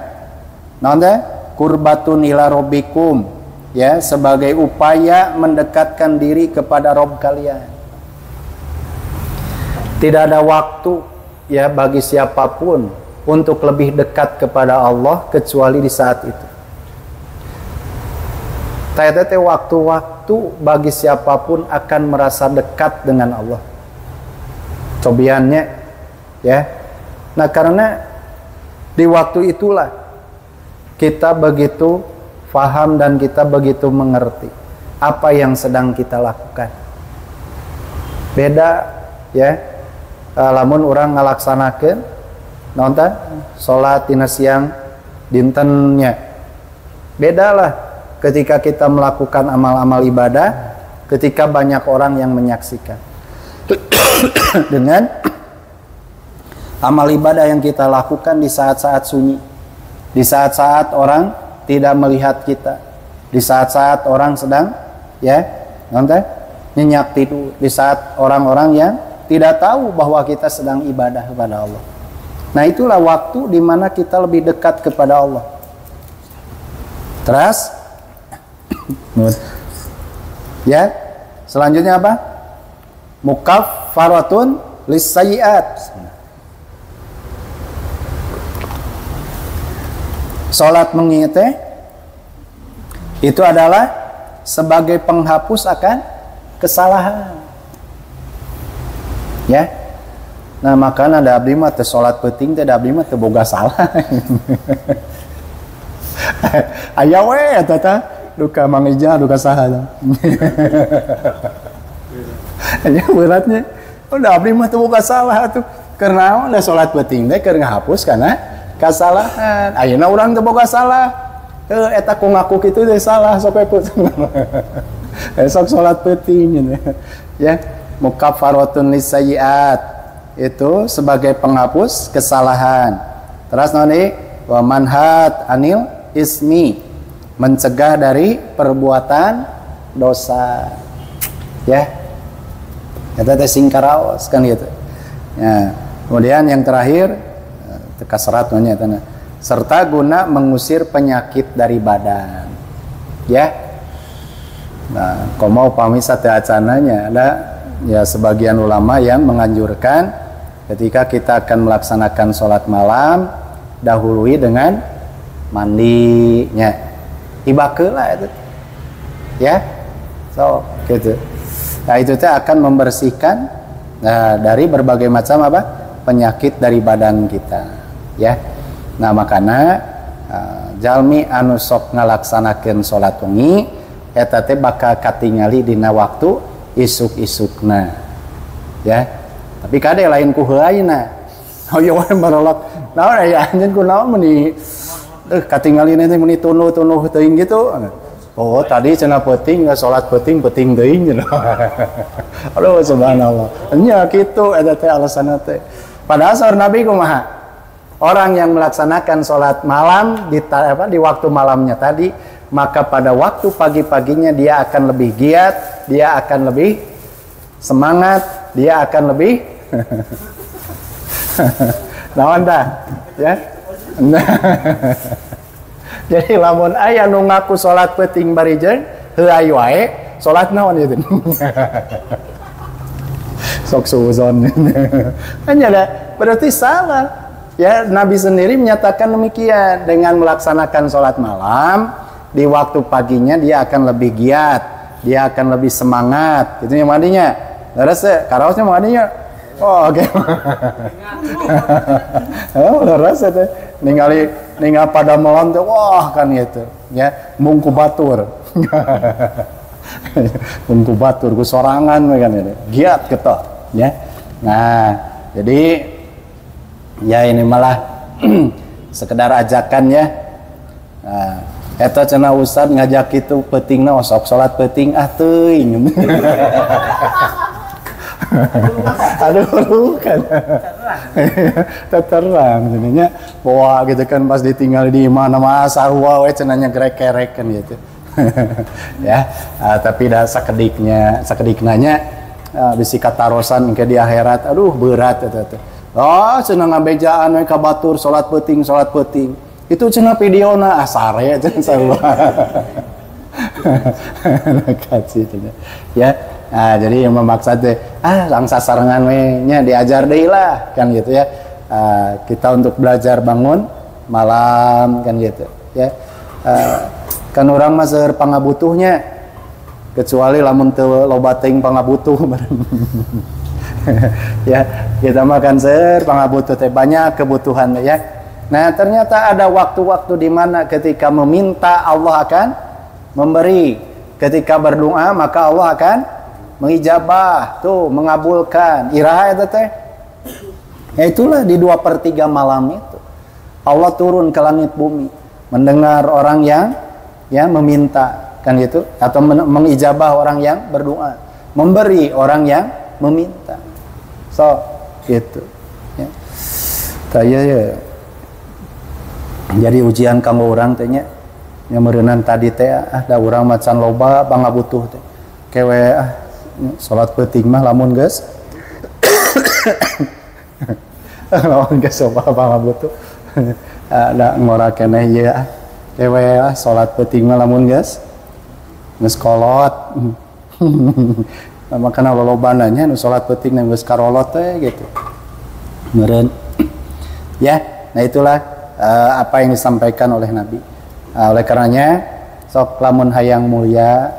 nonton kurbatun ila robbikum ya, sebagai upaya mendekatkan diri kepada Rob kalian. Tidak ada waktu ya bagi siapapun untuk lebih dekat kepada Allah kecuali di saat itu. Tete waktu-waktu bagi siapapun akan merasa dekat dengan Allah. Cobiannya ya. Nah karena di waktu itulah kita begitu faham dan kita begitu mengerti apa yang sedang kita lakukan. Beda ya, lamun orang ngalaksanakeun nonton sholat dina siang dintennya. Bedalah ketika kita melakukan amal-amal ibadah ketika banyak orang yang menyaksikan dengan amal ibadah yang kita lakukan di saat-saat sunyi, di saat-saat orang tidak melihat kita, di saat-saat orang sedang ya nonton nyenyak tidur, di saat orang-orang yang tidak tahu bahwa kita sedang ibadah kepada Allah. Nah itulah waktu di mana kita lebih dekat kepada Allah. Terus ya, selanjutnya apa? Mukaffaratun lissayiat. Salat mengingat itu adalah sebagai penghapus akan kesalahan. Ya. Nah, makanya ada abdi mah teh salat penting teh abdi mah teu boga salah. Aya we eta teh duka Mang Ija duka saha. Aya beratnya. Udah abdi mah teu boga salah atuh. Karena udah salat penting teh keur ngahapus kana kasalahan. Ayeuna urang teu boga salah. Eta ku ngaku kitu teh salah sok peuting. Esok salat peuting gitu. Ya, mukaffaratun lisayyi'at itu sebagai penghapus kesalahan. Terus nanti wa manhat anil ismi, mencegah dari perbuatan dosa. Ya. Eta teh singkaraos kan gitu. Ya, kemudian yang terakhir kasrat namanya eta. Serta guna mengusir penyakit dari badan. Ya. Nah, kalau mau pamisa teh acananya ada ya sebagian ulama yang menganjurkan ketika kita akan melaksanakan sholat malam dahului dengan mandinya. Ibakeula itu. Ya. So, gitu. Nah, itu teh akan membersihkan dari berbagai macam apa? Penyakit dari badan kita. Ya. Nah, makana jalmi anu sok ngalaksanakeun salat wengi eta teh bakal katingali dina waktu isuk-isukna. Ya. Tapi kade lain ku heuaina. Oh ya we barolak. Naon aya anjeun ku naon meuni katingalina teh meuni tunuh-tunuh teuing gitu. Oh, tadi cenah peuting salat peuting teuing cenah. Aduh subhanallah. Nya kitu eta teh alasanna teh. Padahal saur Nabi kumaha? Orang yang melaksanakan sholat malam di waktu malamnya tadi, maka pada waktu pagi-paginya dia akan lebih giat, dia akan lebih semangat, dia akan lebih naon dah, ya. Jadi lamun aya nu ngaku sholat peuting bari jeung heuai wae, sholat naon ieu? Sok suzon. Hanya ada berarti salah. Ya, Nabi sendiri menyatakan demikian, dengan melaksanakan sholat malam di waktu paginya dia akan lebih giat, dia akan lebih semangat. Itu yang mandinya. Terus karaosnya mandinya. Oh, oke. Oh, terus itu ningali pada malam tuh, wah kan gitu. Ya, mungku batur. Mungku batur ku sorangan kan itu. Giat gitu, ya. Nah, jadi ya ini malah sekedar ajakan ya. Nah, eta cenah ustad ngajak itu peutingna sok salat peuting teuing. Aduh kan. Terang jadinya bawa gitu kan pas ditinggal di mana masa sarua we cenahnya grek-kerek kan gitu. Ya, tapi dah sakediknanya bisi katarosan ke di akhirat aduh berat eta. Oh, cenah ngabejaan we ka batur salat peuting. Itu cenah videona sare cenah sarua. Nakatsi cenah. Ya. Nah, jadi yang memaksa teh langsa sarengan we nya diajar deui lah kan gitu ya. Kita untuk belajar bangun malam kan gitu ya. Kan urang mah seueur pangabutuhnya kecuali lamun teu loba teuing pangabutuh. Ya, kita makan pangabutuh teh banyak kebutuhan ya. Nah, ternyata ada waktu-waktu di mana ketika meminta Allah akan memberi, ketika berdoa maka Allah akan mengijabah, tuh mengabulkan. Iraha eta teh. Ya itulah di 2/3 malam itu. Allah turun ke langit bumi, mendengar orang yang meminta kan gitu atau mengijabah orang yang berdoa, memberi orang yang meminta. So, gitu. Ya. Taya ya. Jadi ujian kanggo urang teh nya. Nya meureunnan tadi teh da urang macan loba pangabutuh teh. Kewe salat peuting mah lamun geus. Lamun geus loba pangabutuh. Da ngora keneh ieu kewe salat peuting mah lamun geus kolot. Makanya lolobananya nu salat peuting nang geus karolot teh gitu. Meureun. Ya, nah itulah apa yang disampaikan oleh Nabi. Oleh karenanya sok lamun hayang mulia,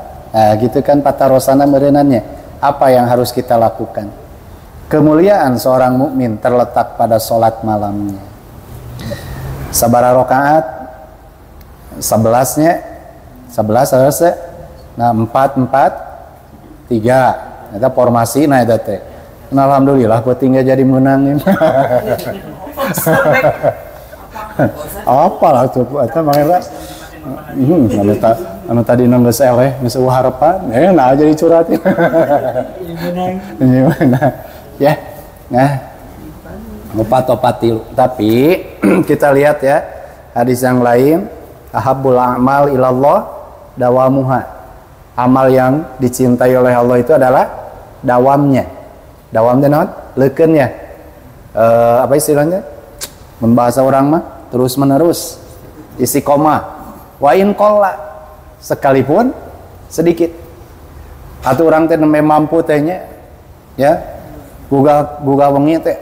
gitu kan patarosana meureunannya. Apa yang harus kita lakukan? Kemuliaan seorang mukmin terletak pada salat malamnya. Sabaraha rakaat? 11-nya 11 harusnya. Nah, 4 3, eta formasi nah eta teh. Alhamdulillah peuting jadi menang. Apalah tuh eta mangera anu tadi nanggeus eleh geus eueuh harapan nah jadi curhat ya. Nah, opat tilu. Tapi kita lihat ya hadis yang lain, ahabbul a'mal ilallah dawamuha. Amal yang dicintai oleh Allah itu adalah dawamnya. Dawamnya naon? Leukeunnya. Apa istilahnya? Membahasa orang mah terus menerus. Istiqomah. Wa in qalla, sekalipun sedikit. Atuh urang teh nembe mampu teh nya ya. Buga wengi teh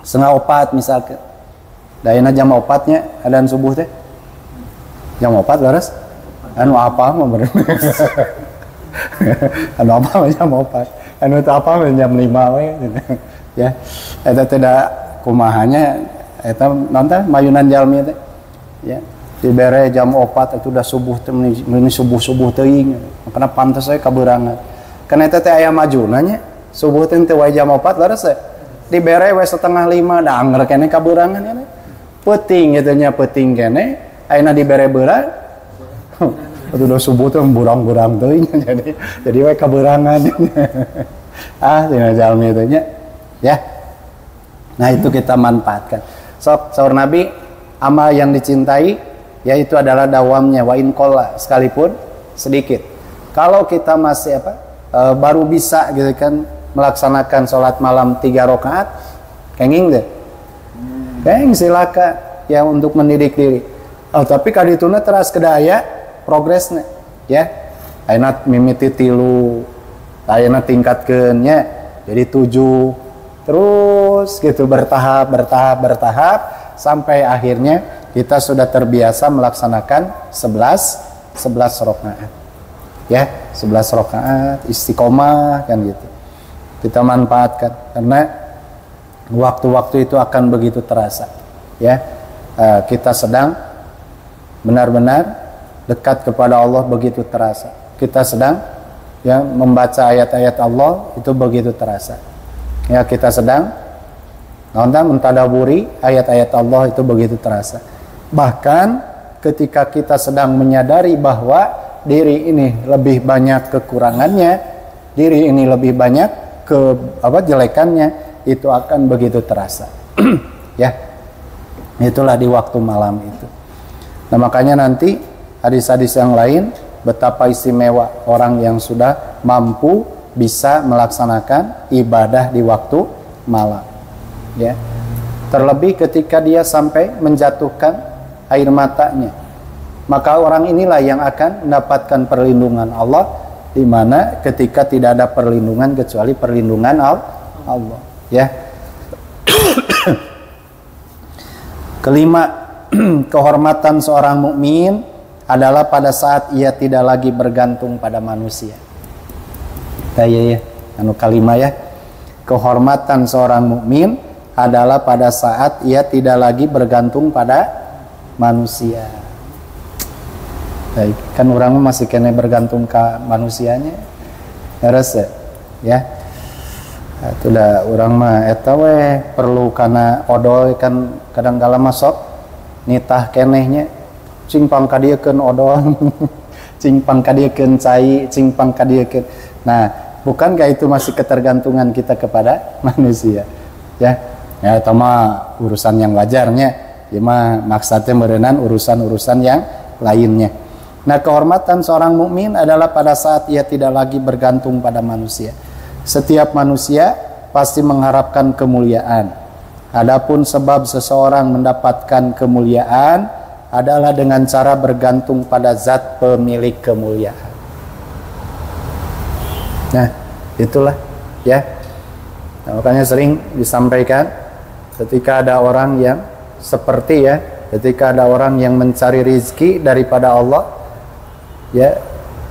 3:30 misalkan. Dayeuna jam 4-nya adzan subuh teh. Jam 4 laras. Anu apa mah bener. Anu apa jam 4. Anu teu apa jam 5 we. Ya. Eta teh da kumahanya eta naon teh mayunan jalmi teh. Ya. Dibere jam 4 itu udah subuh teh meuni subuh-subuh teuing. Makana pantes we kaberangan. Kana eta teh aya majuna nya. Subuh teh teu wae jam 4 laras we. Dibere we 4:30 da anger keneh kaberangan keneh. Peuting gitu nya peuting keneh. Ayeuna dibere beurang. Atuh udah subuh teh burang-burang teuing jadi we kaberangan. Cenah jalmi teh nya. Ya. Nah, itu kita manfaatkan. Sok saur Nabi, amal yang dicintai yaitu adalah dawamnya wa in qalla, sekalipun sedikit. Kalau kita masih baru bisa gitu kan melaksanakan sholat malam 3 rakaat, kenging deh. Keng silakan ya untuk mendidik diri. Tapi kadituna teras kedaya progresnya ya. Ayeuna mimiti 3, ayeuna tingkatkeun nya jadi 7. Terus gitu bertahap sampai akhirnya kita sudah terbiasa melaksanakan 11 rakaat. Ya, 11 rakaat istiqomah kan gitu. Kita manfaatkan karena waktu-waktu itu akan begitu terasa. Ya. Kita sedang benar-benar dekat kepada Allah begitu terasa. Kita sedang ya membaca ayat-ayat Allah itu begitu terasa. Ya, kita sedang mentadaburi ayat-ayat Allah itu begitu terasa. Bahkan ketika kita sedang menyadari bahwa diri ini lebih banyak kekurangannya, diri ini lebih banyak jelekannya, itu akan begitu terasa. Ya. Itulah di waktu malam itu. Nah, makanya nanti hadis-hadis yang lain betapa istimewa orang yang sudah mampu bisa melaksanakan ibadah di waktu malam. Ya. Terlebih ketika dia sampai menjatuhkan air matanya, maka orang inilah yang akan mendapatkan perlindungan Allah, di mana ketika tidak ada perlindungan kecuali perlindungan Allah. Ya. Kelima, kehormatan seorang mukmin adalah pada saat ia tidak lagi bergantung pada manusia. Ya, anu kalima ya. Kehormatan seorang mukmin adalah pada saat ia tidak lagi bergantung pada manusia. Baik, kan orang masih kena bergantung ke manusianya. Harus ya. Itu dah orang mah eta we perlu kana odol kan kadang-kala masuk nitah kenehnya cingpang kadiekeun odol. Cingpang kadiekeun cai, cingpang kadiekeun. Nah, bukankah itu masih ketergantungan kita kepada manusia? Ya, ya itu mah urusan yang wajarnya. Ya mah maksudnya merenang urusan-urusan yang lainnya. Nah, kehormatan seorang mukmin adalah pada saat ia tidak lagi bergantung pada manusia. Setiap manusia pasti mengharapkan kemuliaan. Adapun sebab seseorang mendapatkan kemuliaan adalah dengan cara bergantung pada zat pemilik kemuliaan. Nah, itulah ya. Nah, makanya sering disampaikan ketika ada orang yang seperti ya, ketika ada orang yang mencari rizki daripada Allah, ya,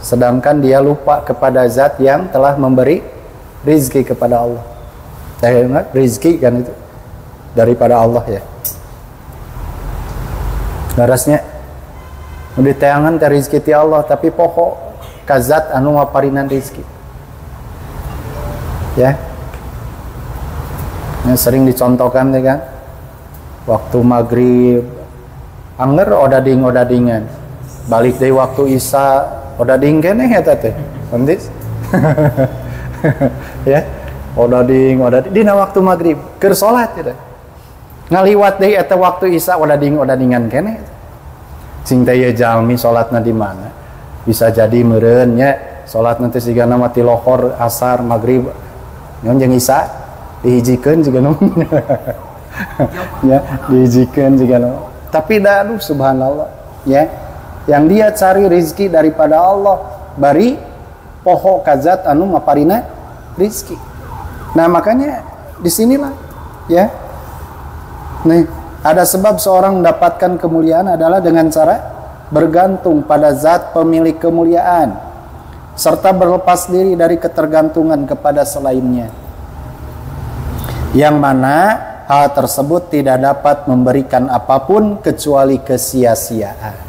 sedangkan dia lupa kepada zat yang telah memberi rizki kepada Allah. Saya ingat rizki kan itu daripada Allah ya. Garasnya di tayangan teh rizki ti Allah, tapi pokok kazat anu ngaparinan rizki. Ya. Yang sering dicontohkan ya kan. Waktu maghrib anger odadingan balik dari waktu Isya odading keneh eta teh pentis ya odading dina waktu maghrib keur salat teh ngaliwat deui eta waktu Isya odadingan keneh sing teh ye jalmi salatna di mana bisa jadi meureun nya salatna teh sigana mati lohor asar maghrib nyon jeung Isya dihijikeun juga ya dihijikeun juga tapi dah aduh subhanallah ya yang dia cari rizki daripada Allah bari poho kazat anu maparina rizki. Nah makanya disinilah ya nih ada sebab seorang mendapatkan kemuliaan adalah dengan cara bergantung pada zat pemilik kemuliaan serta berlepas diri dari ketergantungan kepada selainnya, yang mana hal tersebut tidak dapat memberikan apapun kecuali kesia-siaan.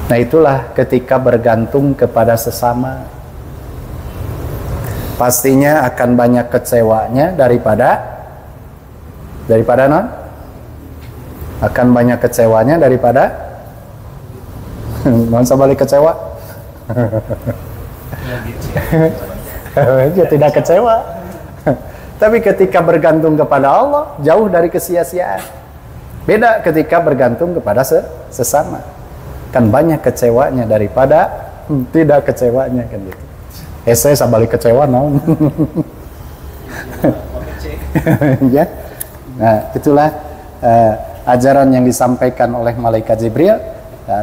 Nah itulah ketika bergantung kepada sesama, pastinya akan banyak kecewanya daripada non, akan banyak kecewanya daripada non sabalik kecewa ya tidak kecewa. Tapi ketika bergantung kepada Allah jauh dari kesia-siaan. Beda ketika bergantung kepada sesama, kan banyak kecewanya daripada tidak kecewanya kan gitu. Saya sabalik kecewa naon. Ya. Nah, itulah ajaran yang disampaikan oleh malaikat Jibril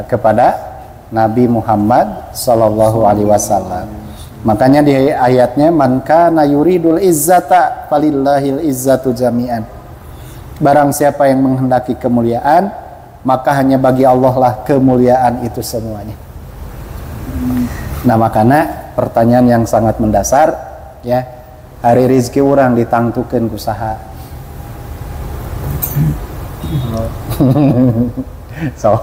kepada Nabi Muhammad sallallahu alaihi wasallam. Makanya di ayatnya man kana yuridul izzata falillahil izzatu jami'an. Barang siapa yang menghendaki kemuliaan, maka hanya bagi Allah lah kemuliaan itu semuanya. Nah makanya pertanyaan yang sangat mendasar ya, hari rizki orang ditangtukeun ku saha? So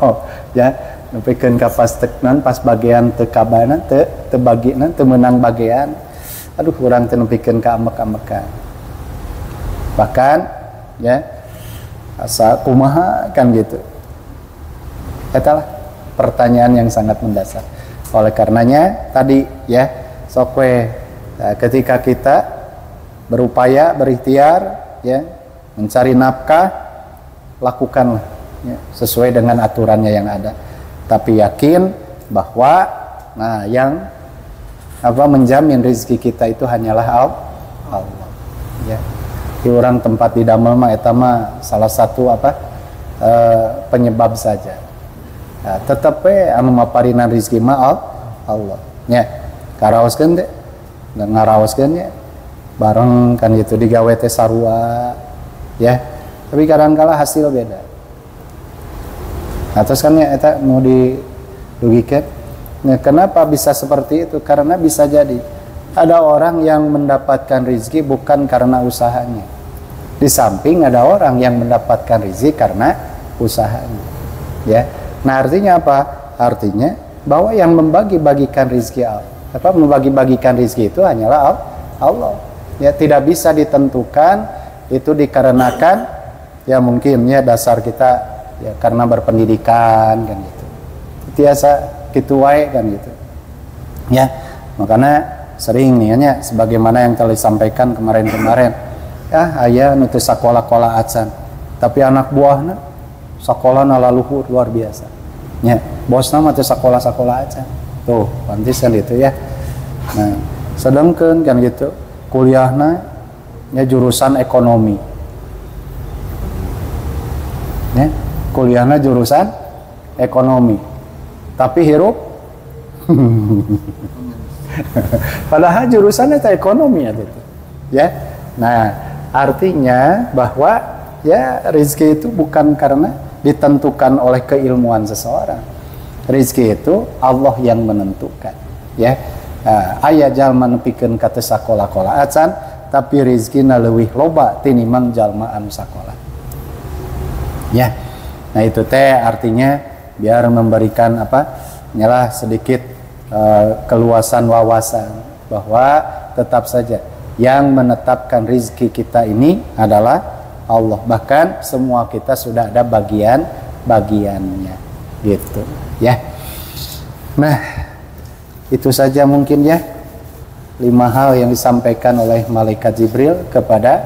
ya nepikeun ka pasteknan pas bagian teu kabana teu bagina teu meunang bagian, aduh urang teu nepikeun ka amek-amekan. Bahkan ya asa kumaha kan gitu. Itulah pertanyaan yang sangat mendasar. Oleh karenanya tadi ya sok we ketika kita berupaya berikhtiar ya mencari nafkah, lakukanlah ya, sesuai dengan aturannya yang ada. Tapi yakin bahwa yang menjamin rezeki kita itu hanyalah Allah. Ya. Di orang tempat di damel mah eta mah salah satu penyebab saja. Nah, tetep anu maparinan rezeki mah Allah. Ya. Karaoskeun teh ngaraoskeun ya. Bareng kan gitu digawe teh sarua. Ya. Tapi kadang-kala hasil beda. Nah, terus kan ya eta mau dirugikan. Nah, kenapa bisa seperti itu? Karena bisa jadi ada orang yang mendapatkan rezeki bukan karena usahanya. Di samping ada orang yang mendapatkan rezeki karena usahanya. Ya. Nah, artinya apa? Artinya bahwa yang membagi-bagikan rezeki membagi-bagikan rezeki itu hanyalah Allah. Ya, tidak bisa ditentukan itu dikarenakan ya mungkin ya dasar kita ya karena berpendidikan kan gitu. Biasa gitu wae kan gitu. Ya, makanya sering nih ya sebagaimana yang telah disampaikan kemarin-kemarin. Ya, aya nu teu sakola-kola acan, tapi anak buahna sakolana laluhur luar biasa. Ya, bosna mah teu sakola-sakola acan. Tuh, pantis kan gitu ya. Nah, sedengkeun kan gitu. Kuliahna ya jurusan ekonomi. Ya, kuliahna jurusan ekonomi. Tapi hirup padahal jurusannya itu ekonomi gitu. Ya. Nah, artinya bahwa ya rezeki itu bukan karena ditentukan oleh keilmuan seseorang. Rezeki itu Allah yang menentukan. Ya. Aya jalma nepikeun ka teu sakola-kola acan, tapi rezekina leuwih loba tinimbang jalma anu sakola. Ya. Nah, itu teh artinya biar memberikan nyalah sedikit keluasan wawasan bahwa tetap saja yang menetapkan rezeki kita ini adalah Allah. Bahkan semua kita sudah ada bagian bagiannya gitu ya. Nah, itu saja mungkin ya 5 hal yang disampaikan oleh malaikat Jibril kepada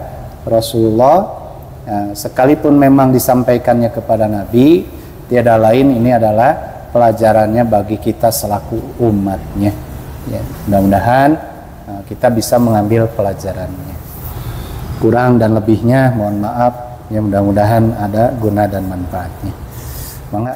Rasulullah. Nah, sekalipun memang disampaikannya kepada Nabi, tiada lain ini adalah pelajarannya bagi kita selaku umatnya ya. Mudah-mudahan kita bisa mengambil pelajarannya. Kurang dan lebihnya mohon maaf ya, mudah-mudahan ada guna dan manfaatnya. Mangga.